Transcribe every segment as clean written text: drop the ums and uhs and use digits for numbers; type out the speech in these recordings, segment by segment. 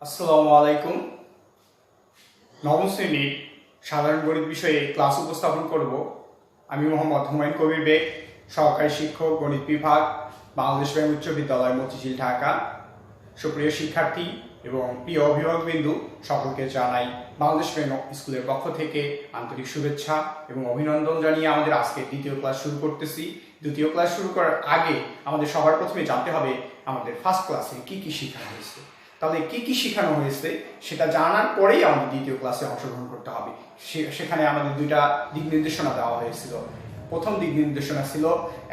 আসসালামু আলাইকুম। নবম শ্রেণীর সাধারণ গণিত বিষয়ে ক্লাস উপস্থাপন করব। আমি মোহাম্মদ হুমায়ুন কবির বেগ, সহকারী শিক্ষক, গণিত বিভাগ, বাংলাদেশ ব্যাংক উচ্চ বিদ্যালয়, মতিঝিল, ঢাকা। সুপ্রিয় শিক্ষার্থী এবং প্রিয় অভিভাবকবৃন্দু, সকলকে জানাই বাংলাদেশ ব্যাংক স্কুলের পক্ষ থেকে আন্তরিক শুভেচ্ছা এবং অভিনন্দন জানিয়ে আমাদের আজকে দ্বিতীয় ক্লাস শুরু করতেছি। দ্বিতীয় ক্লাস শুরু করার আগে আমাদের সবার প্রথমে জানতে হবে আমাদের ফার্স্ট ক্লাসে কি কি শেখানো হয়েছে। তাহলে কি কি শেখানো হয়েছে সেটা জানার পরেই আমাদের দ্বিতীয় ক্লাসে অংশগ্রহণ করতে হবে। সেখানে আমাদের দুইটা দিক নির্দেশনা দেওয়া হয়েছিল। প্রথম দিক নির্দেশনা ছিল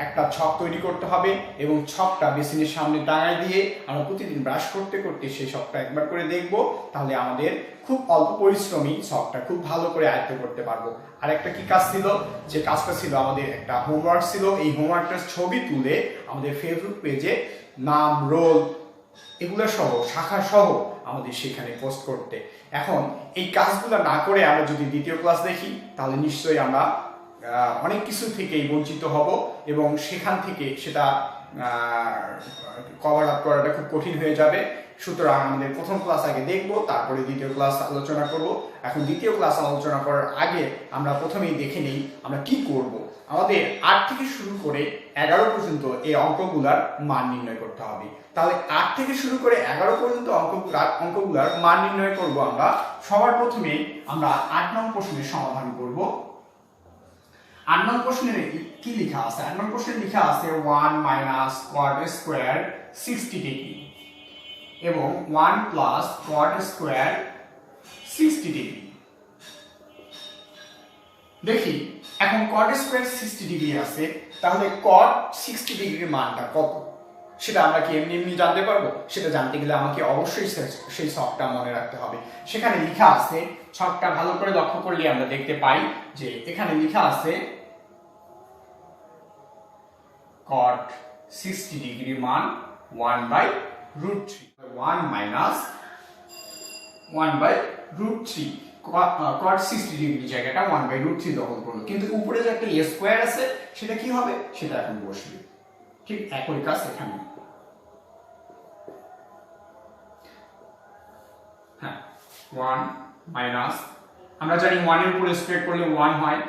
একটা ছক তৈরি করতে হবে এবং ছকটা বেসিনের সামনে টাঙায় দিয়ে আমরা প্রতিদিন ব্রাশ করতে করতে সেই ছকটা একবার করে দেখব। তাহলে আমাদের খুব অল্প পরিশ্রমী ছকটা খুব ভালো করে আয়ত্ত করতে পারবো। আর একটা কি কাজ ছিল, যে কাজটা ছিল আমাদের একটা হোমওয়ার্ক ছিল। এই হোমওয়ার্কটার ছবি তুলে আমাদের ফেসবুক পেজে নাম, রোল এগুলো সহ, শাখা সহ আমাদের সেখানে পোস্ট করতে। এখন এই কাজগুলো না করে আমরা যদি দ্বিতীয় ক্লাস দেখি তাহলে নিশ্চয়ই আমরা অনেক কিছু থেকেই বঞ্চিত হব এবং সেখান থেকে সেটা কভার আপ করাটা খুব কঠিন হয়ে যাবে। সুতরাং আমাদের প্রথম ক্লাস আগে দেখব, তারপরে দ্বিতীয় ক্লাস আলোচনা করব। এখন দ্বিতীয় ক্লাস আলোচনা করার আগে আমরা প্রথমেই দেখে নেই আমরা কি করব। আমাদের 8 থেকে শুরু করে 11 পর্যন্ত এই অঙ্কগুলার মান নির্ণয় করতে হবে। তাহলে 8 থেকে শুরু করে 11 পর্যন্ত অঙ্কগুলার মান নির্ণয় করব আমরা। সবার প্রথমে আমরা 8 নং প্রশ্নের সমাধান করব। 8 নং প্রশ্নে কি লেখা আছে? 8 নং প্রশ্নে লেখা আছে 1 মাইনাস cot স্কয়ার 60 ডিগ্রি এবং 1 প্লাস cot স্কয়ার 60 ডিগ্রি। দেখি এখন cot স্কয়ার 60 ডিগ্রি আছে, তাহলে cot 60 ডিগ্রির মানটা কত সেটা আমরা কি এমনি এমনি জানতে পারবো? সেটা জানতে গেলে আমাকে অবশ্যই সেই ছকটা মনে রাখতে হবে। সেখানে লেখা আছে, ছকটা ভালো করে লক্ষ্য করলে আমরা দেখতে পাই যে এখানে লেখা আছে cot 60 ডিগ্রির মান 1/√3। 1 মাইনাস 1/√3, cot 60 ডিগ্রি জায়গাটা 1/√3 দখল করলো, কিন্তু উপরে যে একটা স্কয়ার আছে সেটা কি হবে? সেটা এখন বসবে। ঠিক একই কাজ এখানে। হ্যাঁ, 1 মাইনাস, আমরা জানি 1 এর উপর স্কয়ার করলে 1 হয়,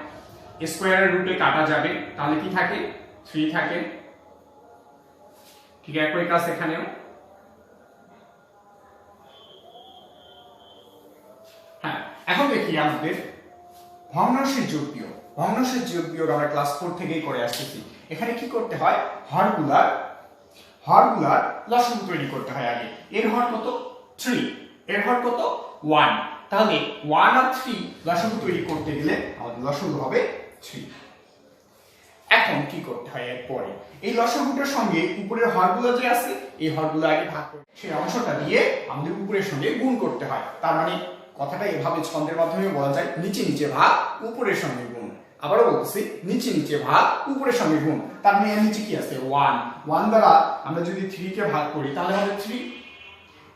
স্কয়ারের রুটে কাটা যাবে, তাহলে কি থাকে? 3 থাকে। ঠিক একই কাজ এখানেও। হ্যাঁ, এখন দেখি আমাদের ভগ্নাংশের যোগ বিয়োগ। ভগ্নাংশের যোগ বিয়োগ আমরা ক্লাস 4 থেকেই করে আসতেছি। এখানে কি করতে হয়? হরগুলার লসাগু তৈরি করতে হয় আগে। এর হর কত? 3, এর হর কত? 1। তাহলে 1 আর 3 লসাগু তৈরি করতে গেলে আমাদের লসাগু হবে 3। এখন কি করতে হয়? এরপরে এই লসাগুটার সঙ্গে উপরের হরগুলো যে আছে এই হরগুলো আগে ভাগ করে সেই অংশটা দিয়ে আমাদের উপরের সঙ্গে গুণ করতে হয়। তার মানে কথাটা এভাবে ছন্দের মাধ্যমে বলা যায়, নিচে নিচে ভাগ উপরের সঙ্গে গুণ। আবারও বলতেছি, নিচে নিচে ভাগ উপরের সঙ্গে গুণ। তার মানে এর নিচে কি আছে? 1 দ্বারা আমরা যদি 3 কে ভাগ করি তাহলে হবে 3।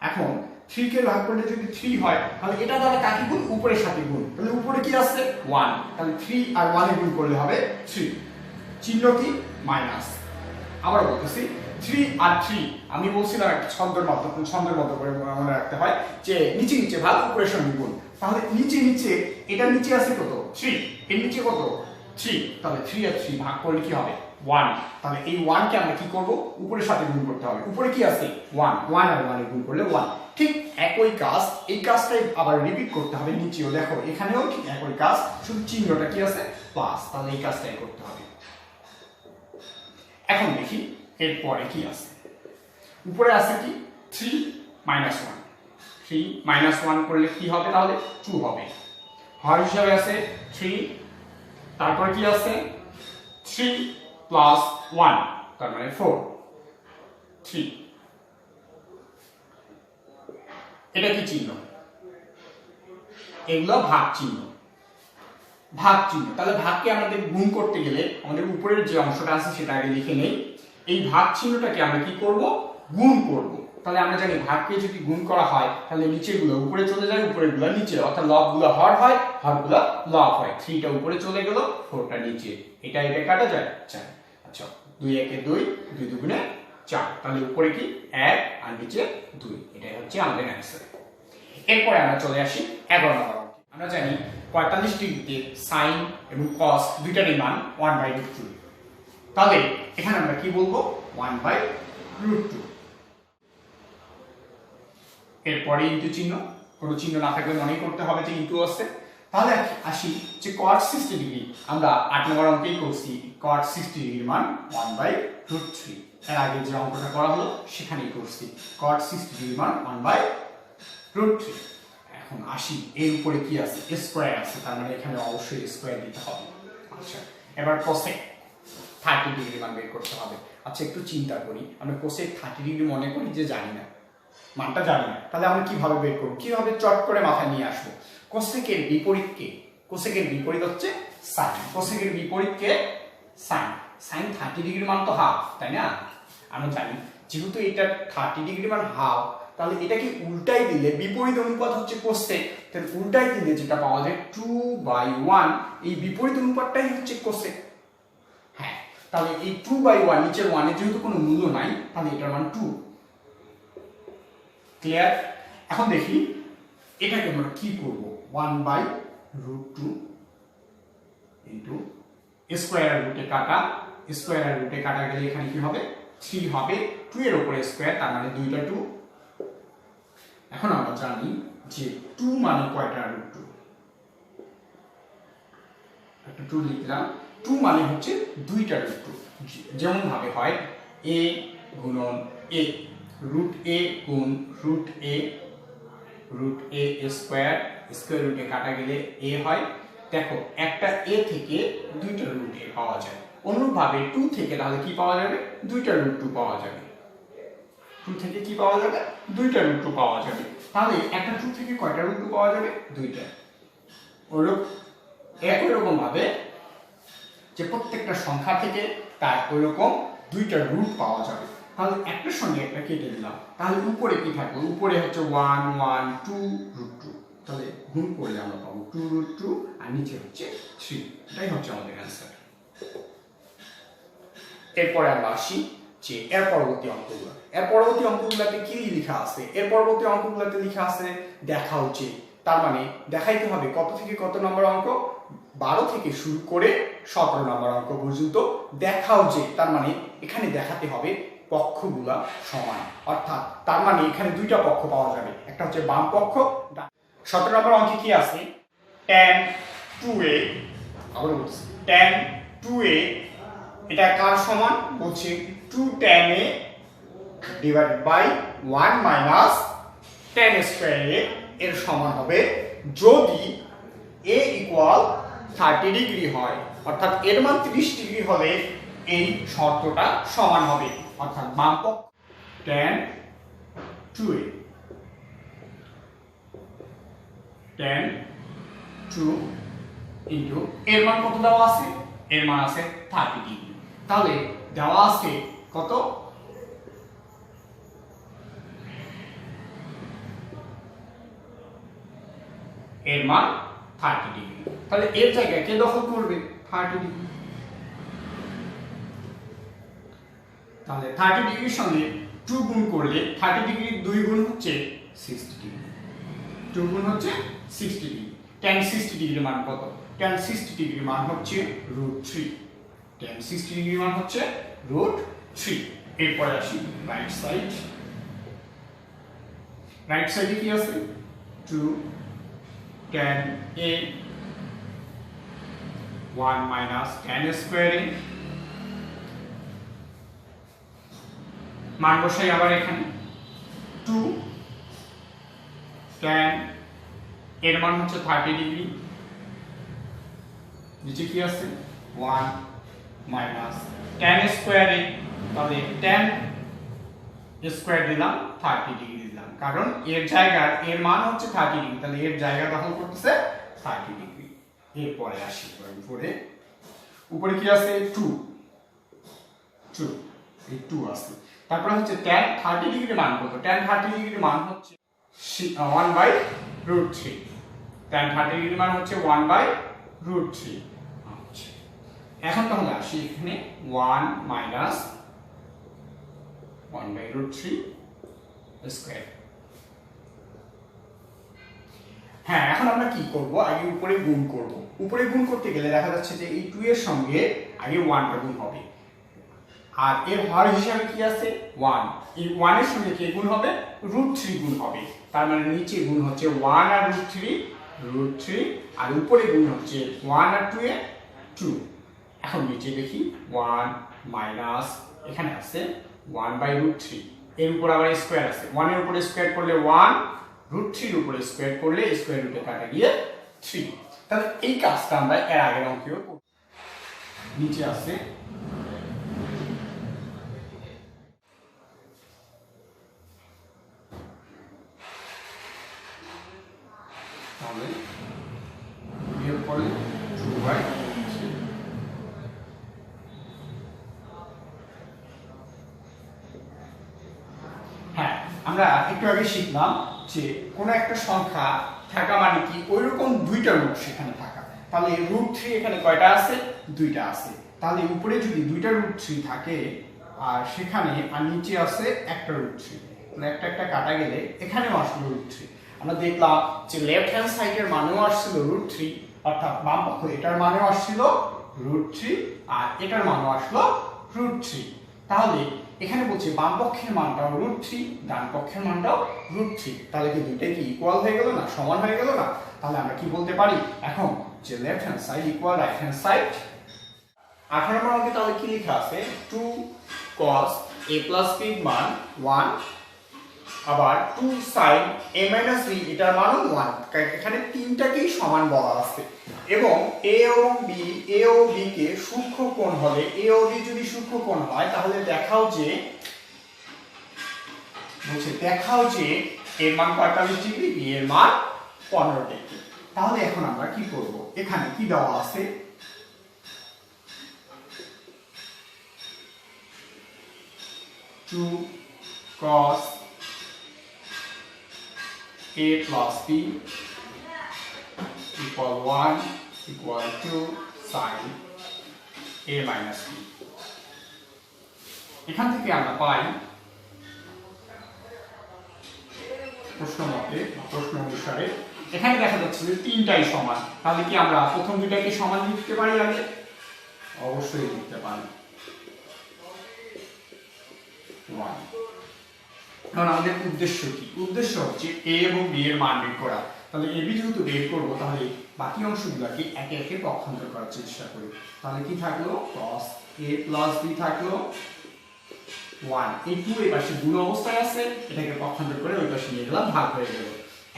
এখন 3 কে ভাগ করলে যদি 3 হয় তাহলে এটা দ্বারা কাকে গুণ? উপরের সাথে গুণ। তাহলে উপরে কি আছে? 1। তাহলে 3 আর 1 এ গুণ করলে হবে 3। চিহ্ন কি? মাইনাস। আবার বলতেছি 3 আর 3, আমি বলছিলাম একটা ছন্দের মতো করে মনে রাখতে হয় যে নিচে নিচে ভাগ উপরের সঙ্গে গুণ। তাহলে নিচে নিচে, এটা নিচে আছে কত? 3, এর নিচে কত? 3। তাহলে 3 আর 3 ভাগ করলে কি হবে? 1। তাহলে এই 1 কে আমরা কি করব? উপরের সাথে গুণ করতে হবে। উপরে কি আছে? 1 আর 1 এ গুণ করলে 1। ঠিক একই কাজ, এই কাজটাই আবার রিপিট করতে হবে নিচেও। দেখো এখানেও ঠিক একই কাজ, শুধু চিহ্নটা কি আছে? প্লাস। তাহলে এই কাজটাই করতে হবে। এখন দেখি এরপরে কি আছে। উপরে আছে কি? 3 মাইনাস 1। 3 মাইনাস 1 করলে কি হবে? তাহলে 2 হবে। হর হিসাবে আছে 3, তারপর কি আছে? 3 প্লাস 1, তার মানে 4। 3, এটা কি চিহ্ন? এগুলো ভাগ চিহ্ন। তাহলে ভাগকে আমাদের গুণ করতে গেলে আমাদের উপরের যে অংশটা আছে সেটা আগে লিখে নেই। এই ভাগ চিহ্নটাকে আমরা কি করব? গুণ করব। তাহলে আমরা জানি ভাগকে যদি গুণ করা হয় তাহলে নিচেগুলো উপরে চলে যায়, উপরেরগুলো নিচে, অর্থাৎ লবগুলো হর হয়, হরগুলো লব হয়। 3টা উপরে চলে গেল, 4টা নিচে। এটা কাটা যায়? যায়। আচ্ছা, 2 একে 2, 2 দুগুণে 4। তাহলে উপরে কি? 1 আর নিচে 2। এটাই হচ্ছে আমাদের অ্যান্সার। এরপরে আমরা চলে আসি 11 নম্বর অঙ্কে। আমরা জানি 45 ডিগ্রিতে সাইন এবং কস দুইটারই মান 1/√2। তাহলে এখানে আমরা কি বলবো 1/√2। এরপরে ইনটু চিহ্ন, কোনো চিহ্ন না থাকলে মনেই করতে হবে যে ইনটু আছে। তাহলে আসি যে cot 60 ডিগ্রি, আমরা 8 নম্বর অঙ্কেই করছি cot 60 ডিগ্রির মান 1/√3। এর আগে যে অঙ্কটা করা হলো সেখানেই করছি cot 60 ডিগ্রির মান 1/√3। এখন আসি এর উপরে কি আছে, স্কয়ার আছে, তার মানে এখানে অবশ্যই স্কয়ার দিতে হবে। আচ্ছা, এবার cosec 30 ডিগ্রি মান বের করতে হবে। আচ্ছা, একটু চিন্তা করি, আমরা cosec 30 ডিগ্রি মনে করি যে জানি না, মানটা জানি না, তাহলে আমরা কিভাবে বের করব, কিভাবে চট করে মাথায় নিয়ে আসবো? কোসেকের বিপরীত কে? কোসেকের বিপরীত হচ্ছে সাইন। কোসেকের বিপরীত কে? সাইন। সাইন 30 ডিগ্রির মান তো হাফ, তাই না? আমরা জানি যেহেতু এটা 30 ডিগ্রি মান হাফ, তাহলে এটাকে উল্টাই দিলে বিপরীত অনুপাত হচ্ছে কোসেক, তাহলে উল্টাই দিলে যেটা পাওয়া যায় 2/1, এই বিপরীত অনুপাতটাই হচ্ছে কোসেক। হ্যাঁ, তাহলে এই 2/1, নিচের 1 এর যেহেতু কোনো মূল্য নাই, তাহলে এটার মান 2। ক্লিয়ার? এখন দেখি এটাকে আমরা কি করব, 1/√2 ইনটু স্কয়ার রুটে কাটা, স্কয়ার রুটে কাটা গেলে এখানে কি হবে 3 হবে, 2 এর উপরে স্কয়ার, তার মানে দুইটা 2। এখন আমরা জানি যে 2 মানে কয়টা √2, একটা 2 লিখলাম, 2 মানে হচ্ছে দুইটা √2। যেমন ভাবে হয় a গুণন a, √a গুণ √a, √a স্কয়ার, স্কয়ার রুটে কাটা গেলে a হয়। দেখো একটা a থেকে দুইটা √a পাওয়া যায়, অনুরূপভাবে 2 থেকে তাহলে কি পাওয়া যাবে, দুইটা √2 পাওয়া যাবে। 2 থেকে কি পাওয়া যাবে, দুইটা √2 পাওয়া যাবে। তাহলে একটা 2 থেকে কয়টা √2 পাওয়া যাবে, দুইটা। একই রকম ভাবে যে প্রত্যেকটা সংখ্যা থেকে তার ওইরকম দুইটা রুট পাওয়া যাবে। তাহলে একটার সঙ্গে একটা কেটে দিলাম, তাহলে উপরে কি থাকবে, উপরে হচ্ছে 1 1 2 √2, তাহলে গুণ করলে আমরা পাবো 2√2, আর নিচে হচ্ছে 3। এটাই হচ্ছে আমাদের অ্যান্সার। এরপরে আমরা আসি যে এর পরবর্তী অঙ্কগুলো। এর পরবর্তী অঙ্কগুলোতে কি লেখা আছে, এর পরবর্তী অঙ্কগুলোতে লেখা আছে দেখা উচিত, তার মানে দেখাইতে হবে কত থেকে কত নম্বর অঙ্ক, 12 থেকে শুরু করে 17 নম্বর অঙ্ক পর্যন্ত দেখাও যে, তার মানে এখানে দেখাতে হবে পক্ষগুলা সমান, অর্থাৎ তার মানে এখানে দুইটা পক্ষ পাওয়া যাবে, একটা হচ্ছে বাম পক্ষ। 17 নম্বর অঙ্কে কি আছে, tan 2a, আবার বলছি tan 2a, এটা কার সমান বলছে 2 tan a divided by 1 minus tan square a এর সমান হবে যদি a ইকুয়াল 30 ডিগ্রি হয়, অর্থাৎ এর মান 30 ডিগ্রি হলে এই শর্তটা সমান হবে, অর্থাৎ বাম পক্ষ tan 2a, tan 2 ইনটু এর মান কত দেওয়া আছে, এর মান আছে 30 ডিগ্রি। তাহলে দেওয়া আছে কত, এর মান 30 ডিগ্রি। তাহলে এর জায়গায় কে দখল করবে, 30 ডিগ্রি। তাহলে 30 ডিগ্রির সঙ্গে 2 গুণ করলে 30 ডিগ্রির 2 গুণ হচ্ছে 60 ডিগ্রি, 2 গুণ হচ্ছে 60 ডিগ্রি। tan 60 ডিগ্রির মান কত, tan 60 ডিগ্রির মান হচ্ছে √3, tan 60 ডিগ্রির মান হচ্ছে √3। এরপরে আসি রাইট সাইড। রাইট সাইডে কি আছে, 2 tan a 1 minus tan square a, মান বসাই আবার এখানে 2 tan এর মান হচ্ছে 30 ডিগ্রি, নিচে কি আছে 1 মাইনাস tan স্কয়ার a, তাহলে tan স্কয়ার দিলাম 30 ডিগ্রি দিলাম, কারণ এর জায়গার এর মান হচ্ছে 30 ডিগ্রি, তাহলে এর জায়গা দখল করতেছে 30 ডিগ্রি। এরপরে আসি উপরে কি আছে 2 এই 2 আছে, তারপরে হচ্ছে tan 30 ডিগ্রির মান কত, tan 30 ডিগ্রির মান হচ্ছে 1/√3, tan 30 ডিগ্রির মান হচ্ছে 1/√3। আচ্ছা, এখন তাহলে আসি এখানে 1 মাইনাস 1/√3 স্কয়ার, হ্যাঁ, এখন আমরা কি করব, আগে উপরে গুণ করব। উপরে গুণ করতে গেলে দেখা যাচ্ছে যে এই 2 এর সঙ্গে আগে 1টা গুণ হবে, আর এর হর হিসাবে কি আছে 1, এই 1 এর সঙ্গে কি গুণ হবে √3 গুণ হবে, তার মানে নিচে গুণ হচ্ছে 1 আর √3 আর উপরে গুণ হচ্ছে 1 আর 2 এ 2। এখন নিচে দেখি 1 মাইনাস এখানে আছে 1/√3, এর উপর আবার স্কয়ার আছে, 1 এর উপরে স্কয়ার করলে 1, √3 এর উপরে স্কয়ার করলে স্কয়ার রুটে কাটা গিয়ে 3। তাহলে এই কাজটা আমরা এর আগের অঙ্কেও করব। নিচে আছে তাহলে বিয়োগ করলে 2/3। হ্যাঁ, আমরা একটু আগে শিখলাম যে কোনো একটা সংখ্যা থাকা মানে কি ওইরকম দুইটা রুট সেখানে থাকা। তাহলে √3 এখানে কয়টা আছে, দুইটা আছে। তাহলে উপরে যদি দুইটা √3 থাকে আর সেখানে আর নিচে আছে একটা √3, মানে একটা একটা কাটা গেলে এখানেও আসলো √3। আমরা দেখলাম যে লেফট হ্যান্ড সাইডের মানেও আসছিল √3, অর্থাৎ বাম পক্ষ এটার মানেও আসছিল √3 আর এটার মানও আসলো √3। তাহলে এখানে বলছে বাম পক্ষের মানটাও √3, ডান পক্ষের মানটাও √3। তাহলে কি দুইটাই কি ইকুয়াল হয়ে গেল না, সমান হয়ে গেল না? তাহলে আমরা কি বলতে পারি এখন যে left hand side equal right hand side. 18 নম্বর অঙ্কে তাহলে কি লেখা আছে 2 cos a plus b মান 1, আবার 2 sin a minus b এটার মানও 1। এখানে তিনটাকেই সমান বলা আছে এবং a ও b কে সূক্ষ্ম কোণ হলে a ও b যদি সূক্ষ্ম কোণ হয় তাহলে দেখাও যে এর মান 45 ডিগ্রি, b এর মান 15 ডিগ্রি। তাহলে এখন আমরা কি করব, এখানে কি দেওয়া আছে 2 cos a plus b equal 1 equal to sin a minus b। এখান থেকে আমরা পাই প্রশ্ন অনুসারে এখানে দেখা যাচ্ছে যে তিনটাই সমান। তাহলে কি আমরা প্রথম দুইটাকে সমান লিখতে পারি আগে? অবশ্যই লিখতে পারি। কারণ আমাদের উদ্দেশ্য কি, উদ্দেশ্য হচ্ছে a এবং b এর মান বের করা। তাহলে ab যেহেতু বের করব তাহলে বাকি অংশগুলোকে একে একে পক্ষান্তর করার চেষ্টা করি। তাহলে কি থাকলো cos a plus b থাকলো 1, এই 2 এই পাশে গুণ অবস্থায় আছে, এটাকে পক্ষান্তর করে ওই পাশে নিয়ে গেলাম, ভাগ হয়ে গেল।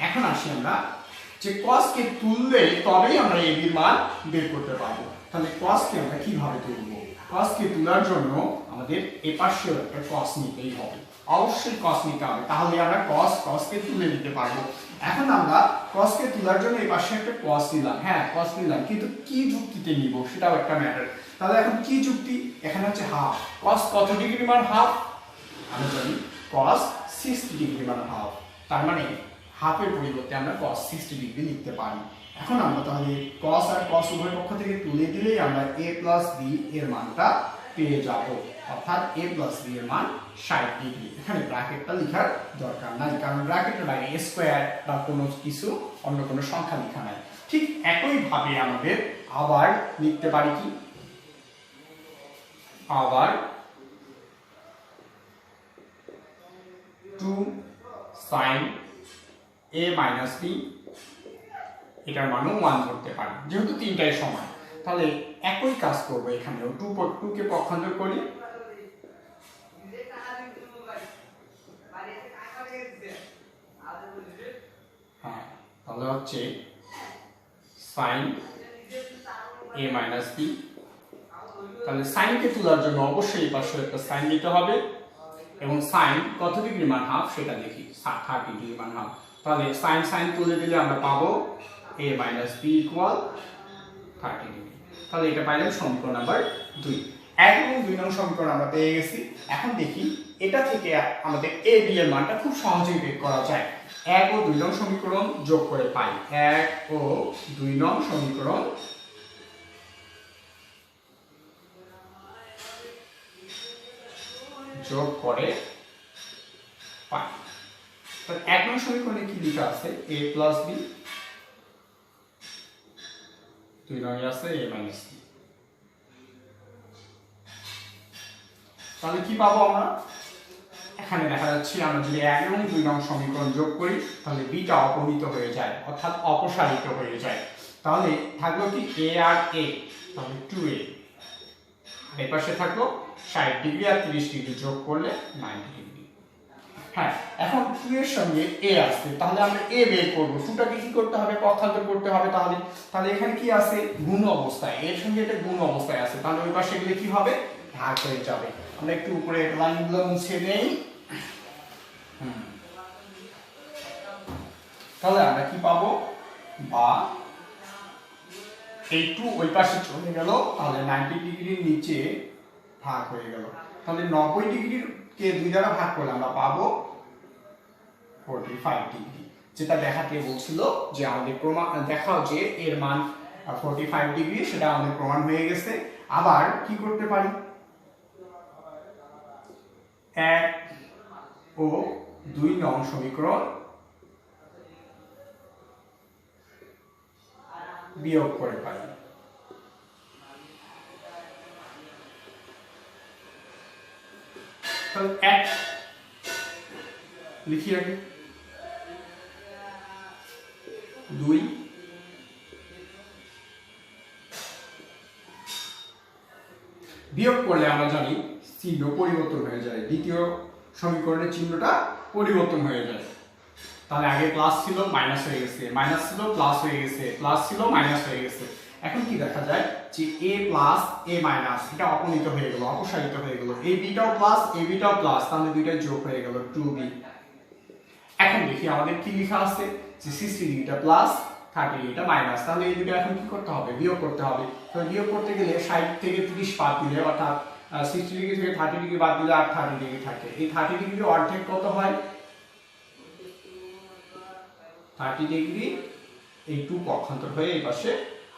এখন আসি আমরা যে cos কে তুললে তবেই আমরা ab এর মান বের করতে পারবো। তাহলে cos কে আমরা কিভাবে তুলব? cos কে তোলার জন্য আমাদের এই পাশেও একটা cos নিতেই হবে, অবশ্যই cos নিতে হবে, তাহলে আমরা cos কে তুলে নিতে পারবো। এখন আমরা cos কে তোলার জন্য এই পাশে একটা cos নিলাম, হ্যাঁ cos নিলাম, কিন্তু কি যুক্তিতে নিব সেটাও একটা ম্যাটার। তাহলে এখন কি যুক্তি, এখানে হচ্ছে হাফ, cos কত ডিগ্রি মান হাফ, আমরা জানি cos 60 ডিগ্রি মান হাফ, তার মানে হাফের পরিবর্তে আমরা cos 60 ডিগ্রি লিখতে পারি। এখন আমরা তাহলে cos আর cos উভয় পক্ষ থেকে তুলে দিলেই আমরা a plus b এর মানটা পেয়ে যাব, অর্থাৎ a plus b এর মান 60 ডিগ্রি। এখানে ব্র্যাকেটটা লেখার দরকার নাই, কারণ ব্র্যাকেটের আগে স্কয়ার বা কোনো কিছু অন্য কোনো সংখ্যা লেখা নাই। ঠিক একই ভাবে আমাদের আবার লিখতে পারি কি, আবার 2 sin a minus b এটার মানও 1 ধরতে পারি, যেহেতু তিনটাই সমান। তাহলে একই কাজ করব, এখানেও 2 কে পক্ষান্তর করি, হ্যাঁ তাহলে হচ্ছে sin a minus b। তাহলে sin কে তোলার জন্য অবশ্যই এই পাশে একটা sin দিতে হবে এবং sin কত ডিগ্রি মান হাফ সেটা দেখি, 30 ডিগ্রি মান হাফ। তাহলে sin তুলে দিলে আমরা পাবো a minus b equal 30 degree. তাহলে এটা পাইলাম সমীকরণ নাম্বার 2। 1 এবং 2 নং সমীকরণ আমরা পেয়ে গেছি। এখন দেখি এটা থেকে আমাদের a b এর মানটা খুব সহজেই বের করা যায়। 1 ও 2 নং সমীকরণ যোগ করে পাই, 1 ও 2 নং সমীকরণ যোগ করে পাই। তাহলে 1 নং সমীকরণে কি লেখা আছে a plus b 2 নং আছে a মাইনাস b। তাহলে কি পাবো আমরা? এখানে দেখা যাচ্ছে আমরা যদি 1 এবং 2 নং সমীকরণ যোগ করি তাহলে বিটা অপনীত হয়ে যায়, অর্থাৎ অপসারিত হয়ে যায়। তাহলে থাকলো কি a আর a, তাহলে 2a। এই পাশে থাকলো 60 ডিগ্রি আর 30 ডিগ্রি যোগ করলে 90 ডিগ্রি। হ্যাঁ, এখন 2 এর সঙ্গে a আসছে, তাহলে আমরা a বের করব। 2টাকে কি করতে হবে? পক্ষান্তর করতে হবে। তাহলে এখানে কি আছে? গুণ অবস্থায়, এর সঙ্গে এটা গুণ অবস্থায় আছে, তাহলে ওই পাশে গেলে কি হবে? ভাগ হয়ে যাবে। আমরা একটু উপরে লাইনগুলো মুছে দেই। তাহলে আমরা কি পাবো? বা এই 2 ওই পাশে চলে গেল, তাহলে 90 ডিগ্রির নিচে ভাগ হয়ে গেল। তাহলে 90 ডিগ্রির কে 2 দ্বারা ভাগ করলে আমরা পাবো 45 ডিগ্রি। যেটা দেখাতে বলছিল যে আমাদের প্রমাণ দেখাও যে এর মান 45 ডিগ্রি, সেটা আমাদের প্রমাণ হয়ে গেছে। আবার কি করতে পারি? 1 ও 2 নং সমীকরণ বিয়োগ করে পাই। তাহলে 1 লিখি আগে, 2 বিয়োগ করলে আমরা জানি চিহ্ন পরিবর্তন হয়ে যায়, দ্বিতীয় সমীকরণের চিহ্নটা পরিবর্তন হয়ে যায়। তাহলে আগে প্লাস ছিল মাইনাস হয়ে গেছে, মাইনাস ছিল প্লাস হয়ে গেছে, প্লাস ছিল মাইনাস হয়ে গেছে। এখন কি দেখা যায় যে a প্লাস a মাইনাস এটা অপনীত হয়ে গেল, অপসারিত হয়ে গেল। a বিটাও প্লাস a বিটাও প্লাস, তাহলে দুইটাই যোগ হয়ে গেল 2b। এখন দেখি আমাদের কি লেখা আছে যে 60 ডিগ্রিটা প্লাস 30 ডিগ্রিটা মাইনাস, তাহলে এই দুটো এখন কি করতে হবে? বিয়োগ করতে হবে। তো বিয়োগ করতে গেলে 60 থেকে 30 বাদ দিলে, অর্থাৎ 60 ডিগ্রি থেকে 30 ডিগ্রি বাদ দিলে আর 30 ডিগ্রি থাকে। এই 30 ডিগ্রির অর্ধেক কত হয়? 30 ডিগ্রি, এই 2 পক্ষান্তর হয়ে এই পাশে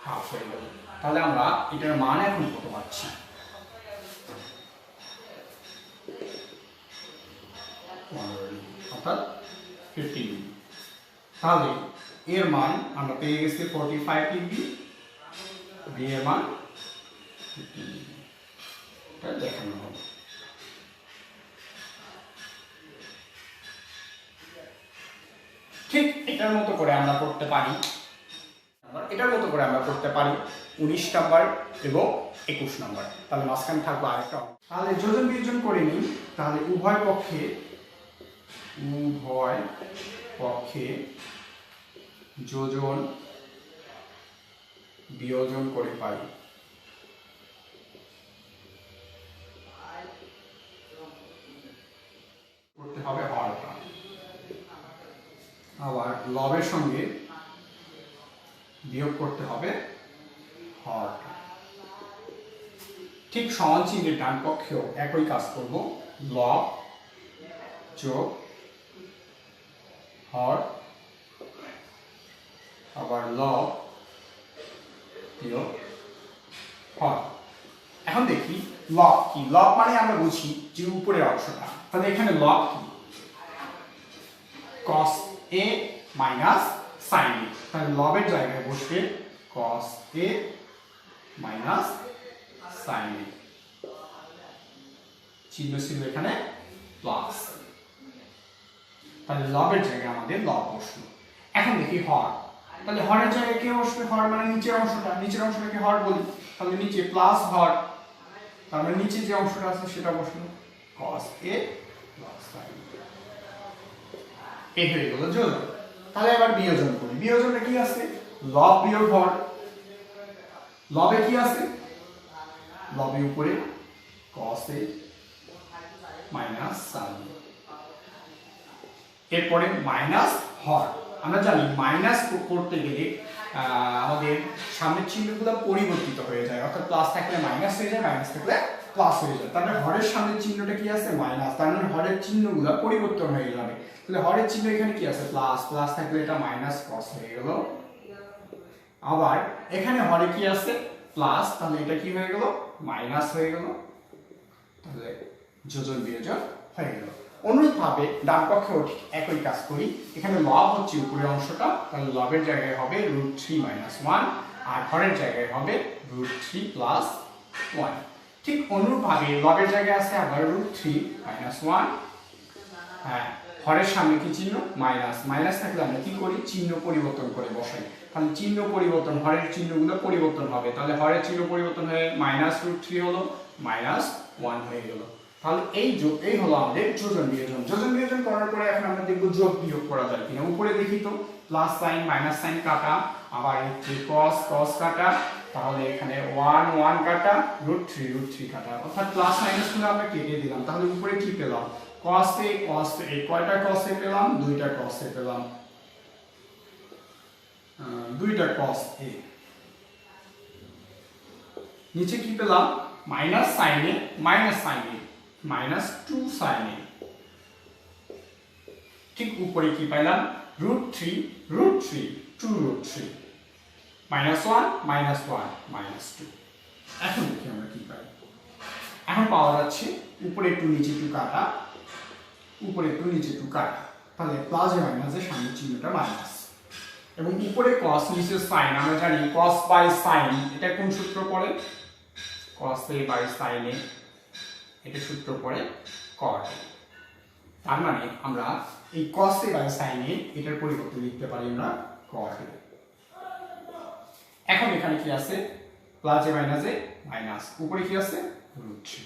হাফ হয়ে গেল। তাহলে আমরা এটার মান এখন কত পাচ্ছি? অর্থাৎ 50 ডিগ্রি। তাহলে এর মান আমরা পেয়ে গেছি 45 ডিগ্রি, বি এর মান 50 ডিগ্রি। এটা দেখানো হবে। ঠিক এটার মতো করে আমরা করতে পারি, 19 নাম্বার এবং 21 নাম্বার। তাহলে মাঝখানে থাকবে আরেকটা। তাহলে যোজন বিয়োজন করে নিই। তাহলে উভয় পক্ষে যোজন বিয়োজন করে পাই। করতে হবে হরটা। আবার লবের সঙ্গে বিয়োগ করতে হবে হরটা। ঠিক সমান চিহ্নের ডান পক্ষেও একই কাজ করব, লব যোগ হর, আবার লব বিয়োগ হর। এখন দেখি লব কি। লব মানে আমরা বুঝি যে উপরের অংশটা, তাহলে এখানে লব কি? cos a minus sin a। তাহলে লবের জায়গায় বসবে cos a minus sin a, চিহ্ন ছিল এখানে প্লাস। তাহলে লবের জায়গায় আমাদের লব বসলো। এখন দেখি হর। তাহলে হরের জায়গায় কে বসবে? হর মানে নিচের অংশটা, নিচের হর বলি। তাহলে নিচে প্লাস হর, তার মানে নিচে যে অংশটা আছে সেটা বসলো cos a plus sin a। এই হয়ে গেল যোজন। তাহলে এবার বিয়োজন করি। বিয়োজনে কি আছে? লব বিয়োগ হর। লবে কি আছে? লবের উপরে cos a minus sin a, এরপরে মাইনাস হর। আমরা জানি মাইনাস করতে গেলে আমাদের সামনের চিহ্নগুলো পরিবর্তিত হয়ে যায়, অর্থাৎ প্লাস থাকলে মাইনাস হয়ে যায়, মাইনাস থাকলে প্লাস হয়ে যায়। তাহলে হরের সামনের চিহ্নটা কি আছে? মাইনাস, তার মানে হরের চিহ্নগুলো পরিবর্তন হয়ে যাবে। তাহলে হরের চিহ্ন এখানে কি আছে? প্লাস, প্লাস থাকলে এটা মাইনাস cos হয়ে গেল। আবার এখানে হরে কি আছে? প্লাস, তাহলে এটা কি হয়ে গেল? মাইনাস হয়ে গেল। তাহলে যোজন বিয়োজন হয়ে গেল। অনুরূপভাবে ডান পক্ষেও ঠিক একই কাজ করি। এখানে লব হচ্ছে উপরের অংশটা, তাহলে লবের জায়গায় হবে √3 - 1, আর হরের জায়গায় হবে √3 প্লাস 1। ঠিক অনুরূপভাবে লগের জায়গায় আছে আবার √3 মাইনাস 1। হ্যাঁ, হরের সামনে কি চিহ্ন মাইনাস, মাইনাস থাকলে আমরা কি করি চিহ্ন পরিবর্তন করে বসাই, তাহলে চিহ্ন পরিবর্তন, হরের চিহ্নগুলো পরিবর্তন হবে, তাহলে হরের চিহ্ন পরিবর্তন হয়ে -√3 হলো -1 হয়ে গেল। তাহলে এই হলো আমাদের যোজন বিয়োজন। যোজন বিয়োজন করার পরে এখন আমরা দেখব যোগ বিয়োগ করা যায় কিনা। উপরে দেখি তো প্লাস সাইন মাইনাস সাইন কাটা, আবার এই cos cos কাটা, তাহলে এখানে 1 1 কাটা, √3 কাটা, অর্থাৎ প্লাস মাইনাস গুলো আমরা কেটে দিলাম। তাহলে উপরে কি পেলাম cos a কয়টা cos a পেলাম, দুইটা cos a পেলাম, দুইটা cos a। নিচে কি পেলাম minus sine a -2 sin a। ঠিক উপরে কি পাইলাম √3 2√3 -1 -2। এখন দেখি আমরা কি পাই। এখন পাওয়া যাচ্ছে উপরে একটু নিচে একটু কাটা, উপরে একটু নিচে একটু কাটা, তাহলে প্লাস এ মাইনাসের সামনের চিহ্নটা মাইনাস, এবং উপরে cos নিচে sin। আমরা জানি cos বাই sin এটা কোন সূত্র পড়ে, cos a by sin a, এটা সূত্র পড়ে cot a। তার মানে আমরা এই cos a by sin a এটার পরিবর্তে লিখতে পারি আমরা cot a। এখন এখানে কি আছে প্লাস এ মাইনাস এ মাইনাস, উপরে কি আছে √3।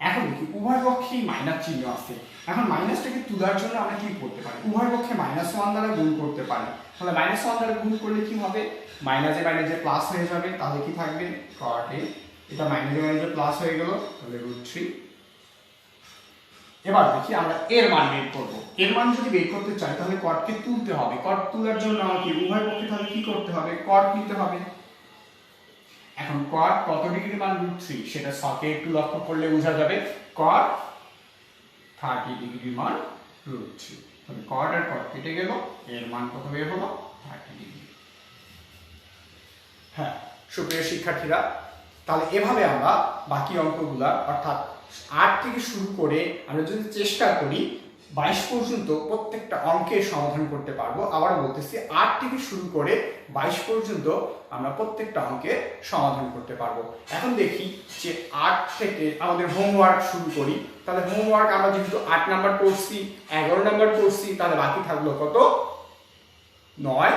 এখন দেখি উভয় পক্ষে মাইনাস চিহ্ন আছে, এখন মাইনাসটাকে তোলার জন্য আমরা কি করতে পারি, উভয় পক্ষে -1 দ্বারা গুণ করতে পারি। তাহলে -1 দ্বারা গুণ করলে কি হবে, মাইনাসে মাইনাসে প্লাস হয়ে যাবে, তাহলে কি থাকবে cot a, এটা মাইনাসে মাইনাসে প্লাস হয়ে গেল, তাহলে √3। এবার দেখি আমরা এর মান বের করব। এর মান যদি বের করতে চাই তাহলে cot কে তুলতে হবে, cot তোলার জন্য আমাকে উভয় পক্ষে তাহলে কি করতে হবে cot নিতে হবে। এখন cot কত ডিগ্রি মান √3 সেটা ছকে একটু লক্ষ্য করলে বোঝা যাবে, cot 30 ডিগ্রি মান √3। তাহলে cot আর cot কেটে গেল, এর মান কত বের হলো 30 ডিগ্রি। হ্যাঁ সুপ্রিয় শিক্ষার্থীরা, তাহলে এভাবে আমরা বাকি অঙ্কগুলা অর্থাৎ 8 থেকে শুরু করে আমরা যদি চেষ্টা করি 22 পর্যন্ত প্রত্যেকটা অঙ্কের সমাধান করতে পারবো। আবার বলতেছি 8 থেকে শুরু করে 22 পর্যন্ত আমরা প্রত্যেকটা অঙ্কের সমাধান করতে পারবো। এখন দেখি যে 8 থেকে আমাদের হোমওয়ার্ক শুরু করি। তাহলে হোমওয়ার্ক আমরা যেহেতু 8 নাম্বার করছি, 11 নাম্বার করছি, তাহলে বাকি থাকলো কত 9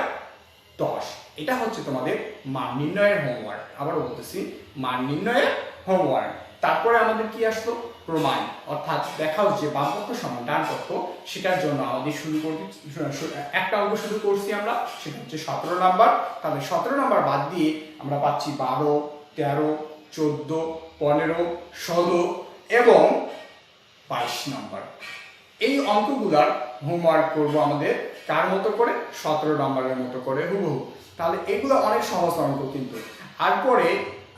10। এটা হচ্ছে তোমাদের মান নির্ণয়ের হোমওয়ার্ক। আবার বলতেছি মান নির্ণয়ের হোমওয়ার্ক। তারপরে আমাদের কি আসলো প্রমাণ, অর্থাৎ দেখাও যে বাম পক্ষ সমান ডান পক্ষ, সেটার জন্য আমাদের শুরু করতে একটা অঙ্ক শুরু করছি আমরা, সেটা হচ্ছে 17 নাম্বার। তাহলে 17 নাম্বার বাদ দিয়ে আমরা পাচ্ছি 12 13 14 15 16 এবং 22 নাম্বার। এই অঙ্কগুলার হোমওয়ার্ক করব আমাদের কার মতো করে 17 নাম্বারের মতো করে হুবহু। তাহলে এগুলো অনেক সহজ অঙ্ক কিন্তু। তারপরে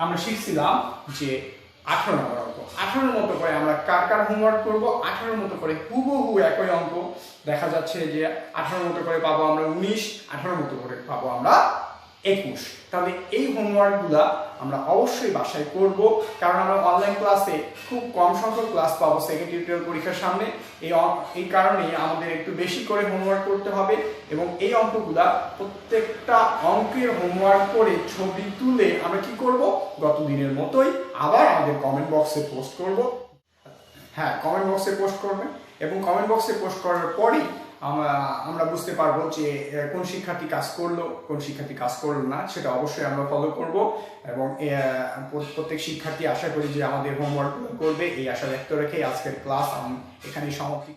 আমরা শিখছিলাম যে 18 নম্বর অঙ্ক, 18 মতো করে আমরা কার কার হোমওয়ার্ক করব, 18 মতো করে হুবহু একই অঙ্ক। দেখা যাচ্ছে যে 18 মতো করে পাবো আমরা 19, 18 মতো করে পাবো আমরা 21। তাহলে এই হোমওয়ার্কগুলা আমরা অবশ্যই বাসায় করব, কারণ আমরা অনলাইন ক্লাসে খুব কম সংখ্যক ক্লাস পাবো সেকেন্ড টিউটোরিয়াল পরীক্ষার সামনে। এই কারণে আমাদের একটু বেশি করে হোমওয়ার্ক করতে হবে, এবং এই অঙ্কগুলা প্রত্যেকটা অঙ্কের হোমওয়ার্ক করে ছবি তুলে আমরা কি করব গত দিনের মতোই আবার আমাদের কমেন্ট বক্সে পোস্ট করব। হ্যাঁ, কমেন্ট বক্সে পোস্ট করবেন, এবং কমেন্ট বক্সে পোস্ট করার পরই আমরা বুঝতে পারবো যে কোন শিক্ষার্থী কাজ করলো, কোন শিক্ষার্থী কাজ করলো না, সেটা অবশ্যই আমরা ফলো করব। এবং প্রত্যেক শিক্ষার্থী আশা করি যে আমাদের হোমওয়ার্ক করবে, এই আশা ব্যক্ত রেখে আজকের ক্লাস আমি এখানেই সমাপ্তি।